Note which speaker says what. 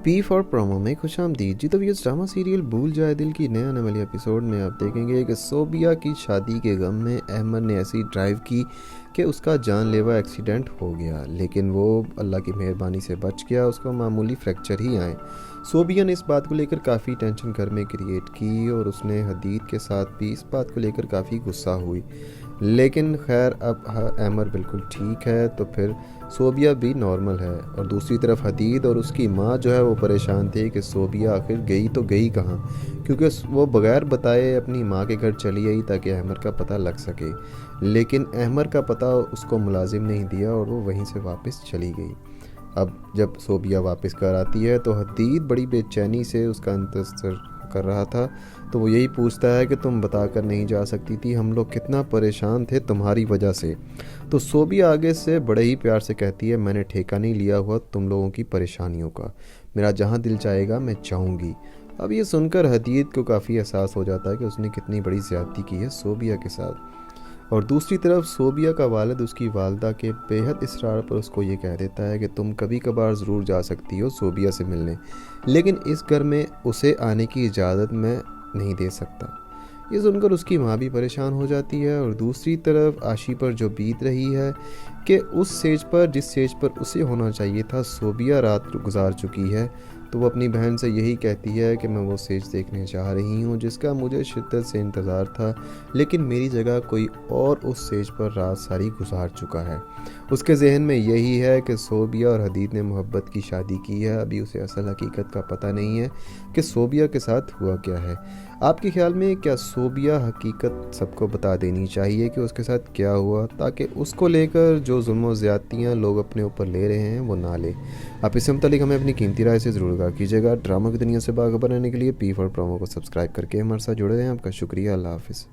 Speaker 1: P for promo में खुशामदीद जी। तो ये ड्रामा सीरियल भूल जाए दिल की नए आने वाली एपिसोड में आप देखेंगे कि सोबिया की शादी के गम में अहमद ने ऐसी ड्राइव की कि उसका जानलेवा एक्सीडेंट हो गया, लेकिन वो अल्लाह की मेहरबानी से बच गया। उसको मामूली फ्रैक्चर ही आए। सोबिया ने इस बात को लेकर काफ़ी टेंशन घर में क्रिएट की और उसने हदीद के साथ भी इस बात को लेकर काफ़ी गुस्सा हुई। लेकिन खैर अब अमर बिल्कुल ठीक है तो फिर सोबिया भी नॉर्मल है। और दूसरी तरफ हदीद और उसकी माँ जो है वो परेशान थी कि सोबिया आखिर गई तो गई कहाँ, क्योंकि वो बगैर बताए अपनी माँ के घर चली आई ताकि अहमर का पता लग सके। लेकिन अहमर का पता उसको मुलाजिम नहीं दिया और वो वहीं से वापस चली गई। अब जब सोबिया वापस घर आती है तो हदीद बड़ी बेचैनी से उसका इंतज़ार कर रहा था। तो वो यही पूछता है कि तुम बताकर नहीं जा सकती थी, हम लोग कितना परेशान थे तुम्हारी वजह से। तो सोबिया आगे से बड़े ही प्यार से कहती है, मैंने ठेका नहीं लिया हुआ तुम लोगों की परेशानियों का, मेरा जहाँ दिल चाहेगा मैं जाऊँगी। अब ये सुनकर हदीद को काफ़ी एहसास हो जाता है कि उसने कितनी बड़ी ज़्यादती की है सोबिया के साथ। और दूसरी तरफ सोबिया का वालिद उसकी वालदा के बेहद इसरार पर उसको ये कह देता है कि तुम कभी कभार ज़रूर जा सकती हो सोबिया से मिलने, लेकिन इस घर में उसे आने की इजाज़त मैं नहीं दे सकता। ये सुनकर उसकी माँ भी परेशान हो जाती है। और दूसरी तरफ आशी पर जो बीत रही है कि उस स्टेज पर जिस स्टेज पर उसे होना चाहिए था सोबिया रात गुजार चुकी है। तो वो अपनी बहन से यही कहती है कि मैं वो स्टेज देखने चाह रही हूँ जिसका मुझे शिद्दत से इंतज़ार था, लेकिन मेरी जगह कोई और उस स्टेज पर रात सारी गुजार चुका है। उसके जहन में यही है कि सोबिया और हदीद ने मोहब्बत की शादी की है। अभी उसे असल हकीकत का पता नहीं है कि सोबिया के साथ हुआ क्या है। आपके ख्याल में क्या सोबिया हकीकत सबको बता देनी चाहिए कि उसके साथ क्या हुआ, ताकि उसको लेकर जो जुल्म और ज़्यादतियाँ लोग अपने ऊपर ले रहे हैं वो ना ले। आप इससे मुतालिक हमें अपनी कीमती राय से ज़रूर आगाह कीजिएगा। ड्रामा की दुनिया से बाखबर रहने के लिए पी फॉर प्रोमो को सब्सक्राइब करके हमारे साथ जुड़े रहें। आपका शुक्रिया। अल्लाह हाफ़िज़।